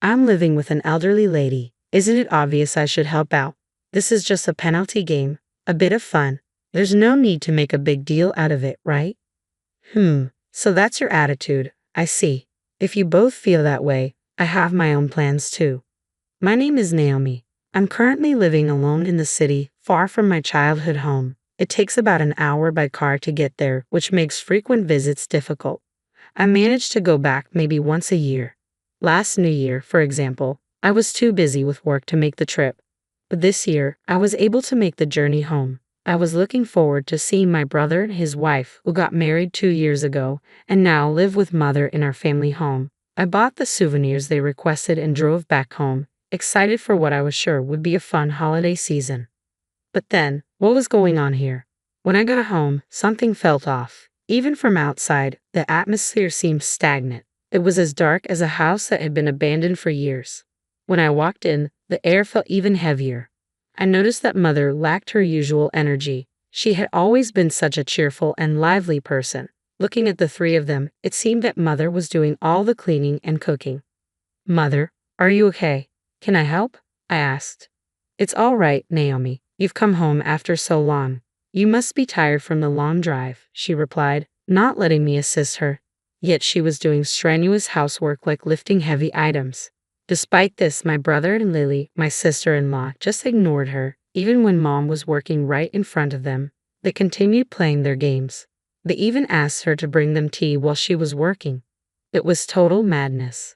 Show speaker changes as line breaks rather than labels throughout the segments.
I'm living with an elderly lady. Isn't it obvious I should help out? This is just a penalty game, a bit of fun. There's no need to make a big deal out of it, right? So that's your attitude. I see. If you both feel that way, I have my own plans too. My name is Naomi. I'm currently living alone in the city, far from my childhood home. It takes about an hour by car to get there, which makes frequent visits difficult. I manage to go back maybe once a year. Last New Year, for example, I was too busy with work to make the trip. But this year, I was able to make the journey home. I was looking forward to seeing my brother and his wife, who got married 2 years ago, and now live with mother in our family home. I bought the souvenirs they requested and drove back home, excited for what I was sure would be a fun holiday season. But then, what was going on here? When I got home, something felt off. Even from outside, the atmosphere seemed stagnant. It was as dark as a house that had been abandoned for years. When I walked in, the air felt even heavier. I noticed that mother lacked her usual energy. She had always been such a cheerful and lively person. Looking at the three of them, it seemed that mother was doing all the cleaning and cooking. "Mother, are you okay? Can I help?" I asked. "It's all right, Naomi. You've come home after so long. You must be tired from the long drive," she replied, not letting me assist her. Yet she was doing strenuous housework like lifting heavy items. Despite this, my brother and Lily, my sister-in-law, just ignored her, even when Mom was working right in front of them. They continued playing their games. They even asked her to bring them tea while she was working. It was total madness.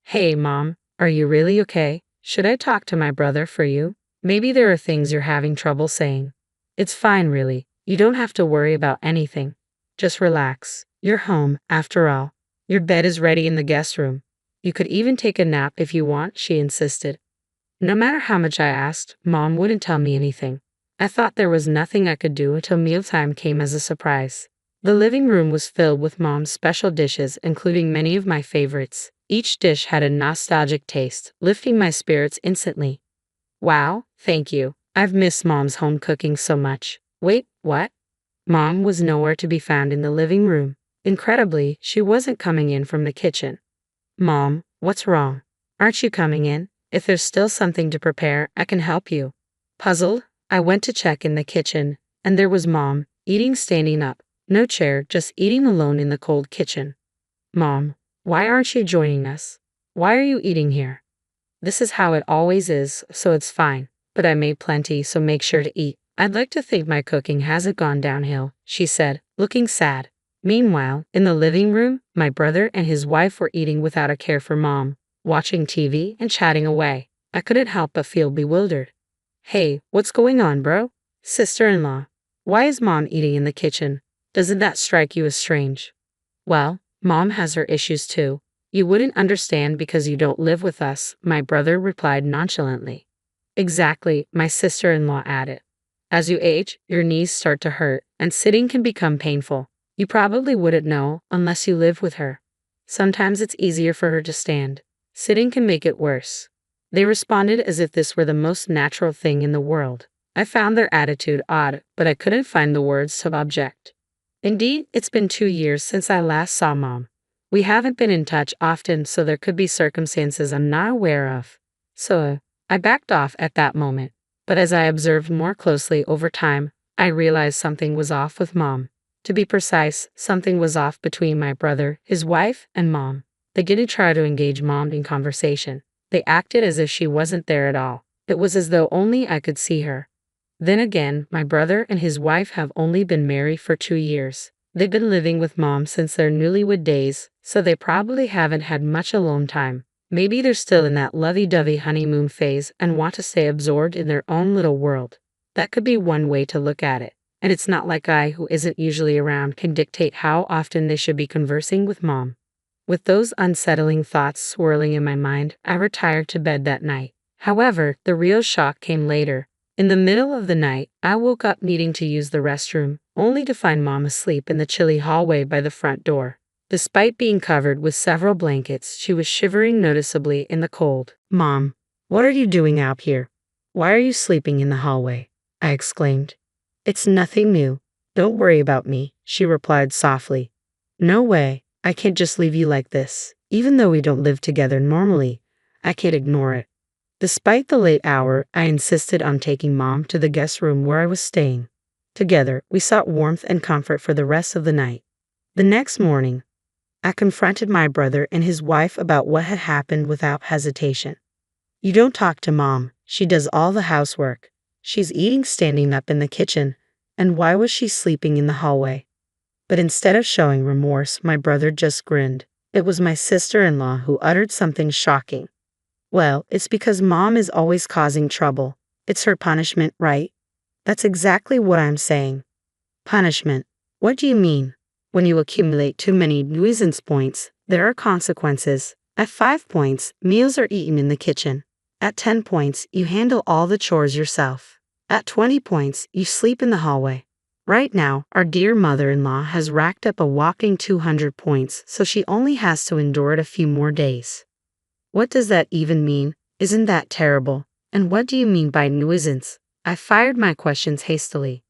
"Hey, Mom, are you really okay? Should I talk to my brother for you? Maybe there are things you're having trouble saying." "It's fine, really. You don't have to worry about anything. Just relax. You're home, after all. Your bed is ready in the guest room. You could even take a nap if you want," she insisted. No matter how much I asked, Mom wouldn't tell me anything. I thought there was nothing I could do until mealtime came as a surprise. The living room was filled with Mom's special dishes, including many of my favorites. Each dish had a nostalgic taste, lifting my spirits instantly. "Wow, thank you. I've missed Mom's home cooking so much." "Wait, what?" Mom was nowhere to be found in the living room. Incredibly, she wasn't coming in from the kitchen. "Mom, what's wrong? Aren't you coming in? If there's still something to prepare, I can help you." Puzzled, I went to check in the kitchen, and there was Mom, eating standing up. No chair, just eating alone in the cold kitchen. "Mom, why aren't you joining us? Why are you eating here?" "This is how it always is, so it's fine. But I made plenty, so make sure to eat. I'd like to think my cooking hasn't gone downhill," she said, looking sad. Meanwhile, in the living room, my brother and his wife were eating without a care for Mom, watching TV and chatting away. I couldn't help but feel bewildered. "Hey, what's going on, bro? Sister-in-law, why is Mom eating in the kitchen? Doesn't that strike you as strange?" "Well, Mom has her issues too. You wouldn't understand because you don't live with us," my brother replied nonchalantly. "Exactly," my sister-in-law added. "As you age, your knees start to hurt, and sitting can become painful. You probably wouldn't know unless you live with her. Sometimes it's easier for her to stand. Sitting can make it worse." They responded as if this were the most natural thing in the world. I found their attitude odd, but I couldn't find the words to object. Indeed, it's been 2 years since I last saw Mom. We haven't been in touch often, so there could be circumstances I'm not aware of. So, I backed off at that moment. But as I observed more closely over time, I realized something was off with Mom. To be precise, something was off between my brother, his wife, and Mom. They didn't try to engage Mom in conversation. They acted as if she wasn't there at all. It was as though only I could see her. Then again, my brother and his wife have only been married for 2 years. They've been living with Mom since their newlywed days, so they probably haven't had much alone time. Maybe they're still in that lovey-dovey honeymoon phase and want to stay absorbed in their own little world. That could be one way to look at it. And it's not like I, who isn't usually around, can dictate how often they should be conversing with Mom. With those unsettling thoughts swirling in my mind, I retired to bed that night. However, the real shock came later. In the middle of the night, I woke up needing to use the restroom, only to find Mom asleep in the chilly hallway by the front door. Despite being covered with several blankets, she was shivering noticeably in the cold. "Mom, what are you doing out here? Why are you sleeping in the hallway?" I exclaimed. "It's nothing new. Don't worry about me," she replied softly. "No way. I can't just leave you like this. Even though we don't live together normally, I can't ignore it. Despite the late hour, I insisted on taking Mom to the guest room where I was staying. Together, we sought warmth and comfort for the rest of the night. The next morning, I confronted my brother and his wife about what had happened without hesitation. You don't talk to Mom. She does all the housework. She's eating standing up in the kitchen. And why was she sleeping in the hallway? But instead of showing remorse, my brother just grinned. It was my sister-in-law who uttered something shocking. Well, it's because Mom is always causing trouble. It's her punishment, right? That's exactly what I'm saying. Punishment. What do you mean? When you accumulate too many nuisance points, there are consequences. At 5 points, meals are eaten in the kitchen. At 10 points, you handle all the chores yourself. At 20 points, you sleep in the hallway. Right now, our dear mother-in-law has racked up a whopping 200 points, so she only has to endure it a few more days. What does that even mean? Isn't that terrible? And what do you mean by nuisance? I fired my questions hastily.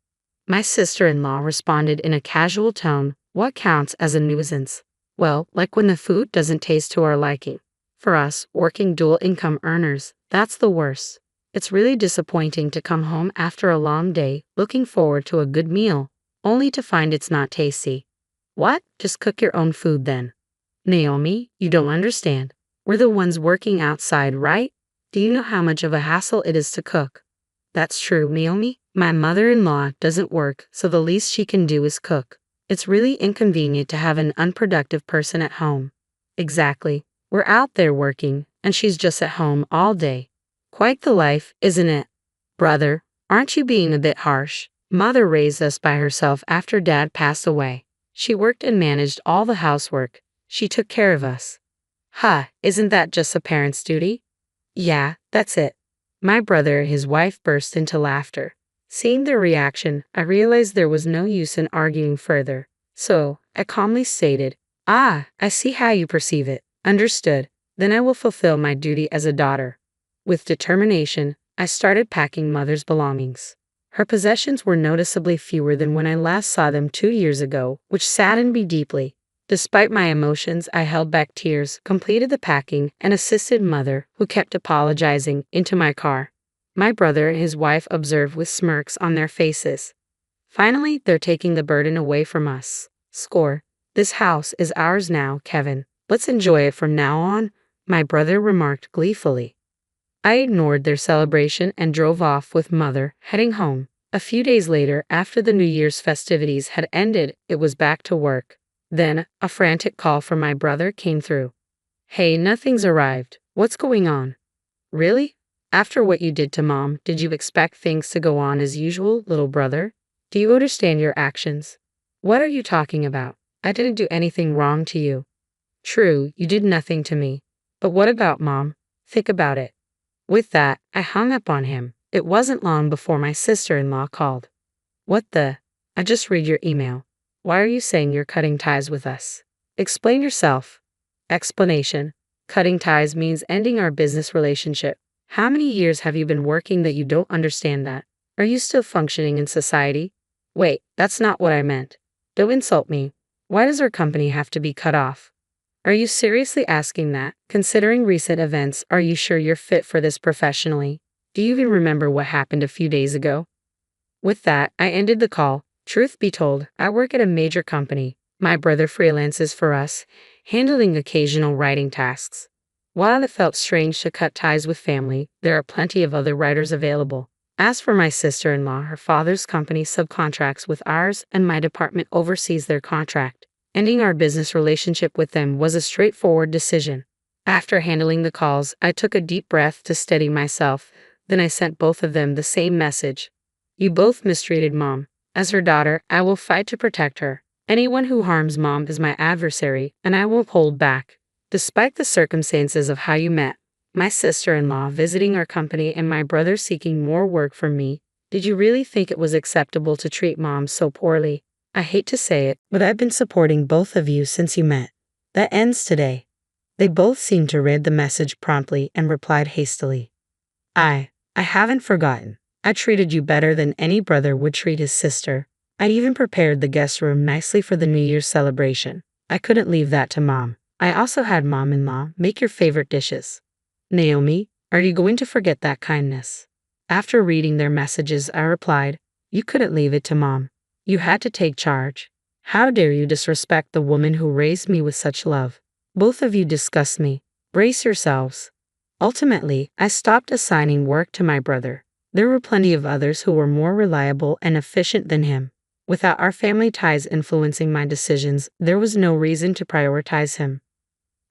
My sister-in-law responded in a casual tone. What counts as a nuisance? Well, like when the food doesn't taste to our liking. For us, working dual-income earners, that's the worst. It's really disappointing to come home after a long day, looking forward to a good meal, only to find it's not tasty. What? Just cook your own food then. Naomi, you don't understand. We're the ones working outside, right? Do you know how much of a hassle it is to cook? That's true, Naomi. My mother-in-law doesn't work, so the least she can do is cook. It's really inconvenient to have an unproductive person at home. Exactly. We're out there working, and she's just at home all day. Quite the life, isn't it? Brother, aren't you being a bit harsh? Mother raised us by herself after Dad passed away. She worked and managed all the housework. She took care of us. Isn't that just a parent's duty? Yeah, that's it. My brother and his wife burst into laughter. Seeing their reaction, I realized there was no use in arguing further. So, I calmly stated, I see how you perceive it. Understood. Then I will fulfill my duty as a daughter. With determination, I started packing Mother's belongings. Her possessions were noticeably fewer than when I last saw them 2 years ago, which saddened me deeply. Despite my emotions, I held back tears, completed the packing, and assisted Mother, who kept apologizing, into my car. My brother and his wife observed with smirks on their faces. Finally, they're taking the burden away from us. Score. This house is ours now, Kevin. Let's enjoy it from now on, my brother remarked gleefully. I ignored their celebration and drove off with Mother, heading home. A few days later, after the New Year's festivities had ended, it was back to work. Then, a frantic call from my brother came through. Hey, nothing's arrived. What's going on? Really? After what you did to Mom, did you expect things to go on as usual, little brother? Do you understand your actions? What are you talking about? I didn't do anything wrong to you. True, you did nothing to me. But what about Mom? Think about it. With that, I hung up on him. It wasn't long before my sister-in-law called. What the? I just read your email. Why are you saying you're cutting ties with us? Explain yourself. Explanation. Cutting ties means ending our business relationship. How many years have you been working that you don't understand that? Are you still functioning in society? Wait, that's not what I meant. Don't insult me. Why does our company have to be cut off? Are you seriously asking that? Considering recent events, are you sure you're fit for this professionally? Do you even remember what happened a few days ago? With that, I ended the call. Truth be told, I work at a major company. My brother freelances for us, handling occasional writing tasks. While it felt strange to cut ties with family, there are plenty of other writers available. As for my sister-in-law, her father's company subcontracts with ours, and my department oversees their contract. Ending our business relationship with them was a straightforward decision. After handling the calls, I took a deep breath to steady myself. Then I sent both of them the same message. You both mistreated Mom. As her daughter, I will fight to protect her. Anyone who harms Mom is my adversary, and I won't hold back. Despite the circumstances of how you met, my sister-in-law visiting our company and my brother seeking more work from me, did you really think it was acceptable to treat Mom so poorly? I hate to say it, but I've been supporting both of you since you met. That ends today. They both seemed to read the message promptly and replied hastily. I haven't forgotten. I treated you better than any brother would treat his sister. I even prepared the guest room nicely for the New Year's celebration. I couldn't leave that to Mom. I also had Mom-in-law make your favorite dishes. Naomi, are you going to forget that kindness? After reading their messages, I replied, you couldn't leave it to mom. You had to take charge. How dare you disrespect the woman who raised me with such love? Both of you disgust me. Brace yourselves. Ultimately, I stopped assigning work to my brother. There were plenty of others who were more reliable and efficient than him. Without our family ties influencing my decisions, there was no reason to prioritize him.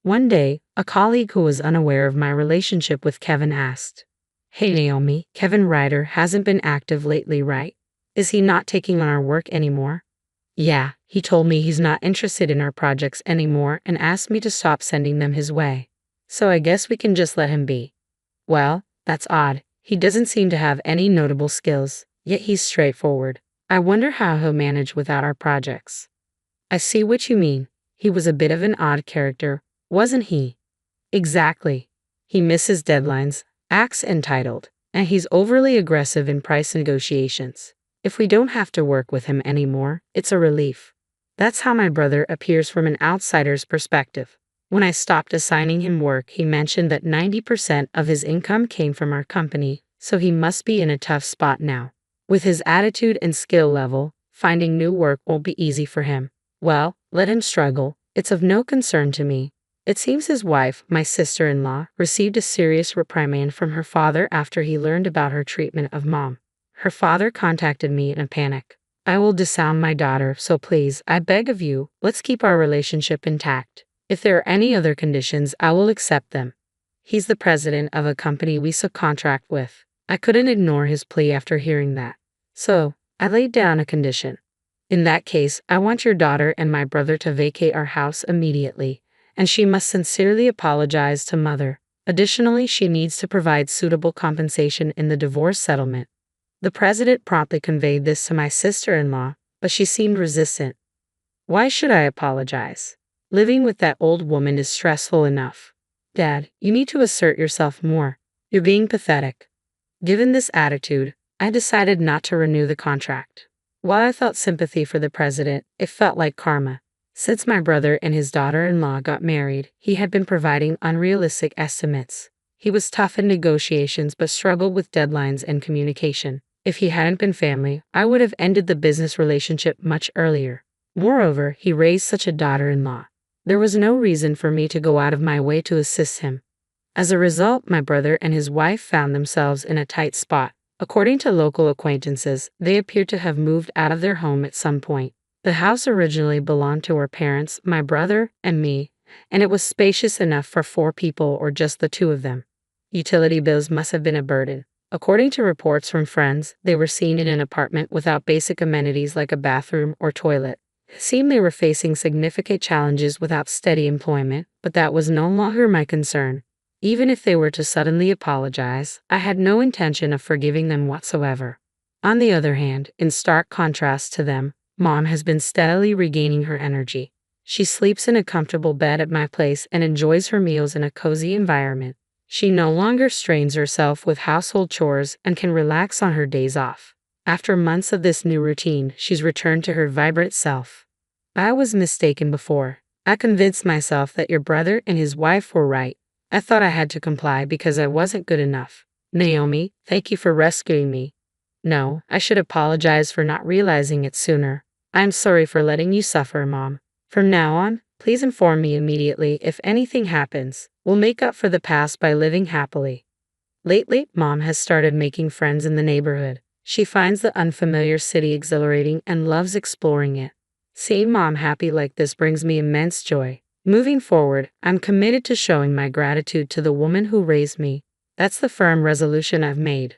One day, a colleague who was unaware of my relationship with Kevin asked, Hey Naomi, Kevin Ryder hasn't been active lately, right? Is he not taking on our work anymore? Yeah, he told me he's not interested in our projects anymore and asked me to stop sending them his way. So I guess we can just let him be. Well, that's odd. He doesn't seem to have any notable skills, yet he's straightforward. I wonder how he'll manage without our projects. I see what you mean. He was a bit of an odd character, wasn't he? Exactly. He misses deadlines, acts entitled, and he's overly aggressive in price negotiations. If we don't have to work with him anymore, it's a relief. That's how my brother appears from an outsider's perspective. When I stopped assigning him work, he mentioned that 90% of his income came from our company, so he must be in a tough spot now. With his attitude and skill level, finding new work won't be easy for him. Well, let him struggle. It's of no concern to me. It seems his wife, my sister-in-law, received a serious reprimand from her father after he learned about her treatment of mom. Her father contacted me in a panic. I will disown my daughter, so please, I beg of you, let's keep our relationship intact. If there are any other conditions, I will accept them. He's the president of a company we subcontract with. I couldn't ignore his plea after hearing that. So, I laid down a condition. In that case, I want your daughter and my brother to vacate our house immediately, and she must sincerely apologize to mother. Additionally, she needs to provide suitable compensation in the divorce settlement. The president promptly conveyed this to my sister-in-law, but she seemed resistant. Why should I apologize? Living with that old woman is stressful enough. Dad, you need to assert yourself more. You're being pathetic. Given this attitude, I decided not to renew the contract. While I felt sympathy for the president, it felt like karma. Since my brother and his daughter-in-law got married, he had been providing unrealistic estimates. He was tough in negotiations but struggled with deadlines and communication. If he hadn't been family, I would have ended the business relationship much earlier. Moreover, he raised such a daughter-in-law. There was no reason for me to go out of my way to assist him. As a result, my brother and his wife found themselves in a tight spot. According to local acquaintances, they appeared to have moved out of their home at some point. The house originally belonged to our parents, my brother, and me, and it was spacious enough for 4 people or just the 2 of them. Utility bills must have been a burden. According to reports from friends, they were seen in an apartment without basic amenities like a bathroom or toilet. It seemed they were facing significant challenges without steady employment, but that was no longer my concern. Even if they were to suddenly apologize, I had no intention of forgiving them whatsoever. On the other hand, in stark contrast to them, Mom has been steadily regaining her energy. She sleeps in a comfortable bed at my place and enjoys her meals in a cozy environment. She no longer strains herself with household chores and can relax on her days off. After months of this new routine, she's returned to her vibrant self. I was mistaken before. I convinced myself that your brother and his wife were right. I thought I had to comply because I wasn't good enough. Naomi, thank you for rescuing me. No, I should apologize for not realizing it sooner. I'm sorry for letting you suffer, Mom. From now on, please inform me immediately if anything happens. We'll make up for the past by living happily. Lately, Mom has started making friends in the neighborhood. She finds the unfamiliar city exhilarating and loves exploring it. Seeing Mom happy like this brings me immense joy. Moving forward, I'm committed to showing my gratitude to the woman who raised me. That's the firm resolution I've made.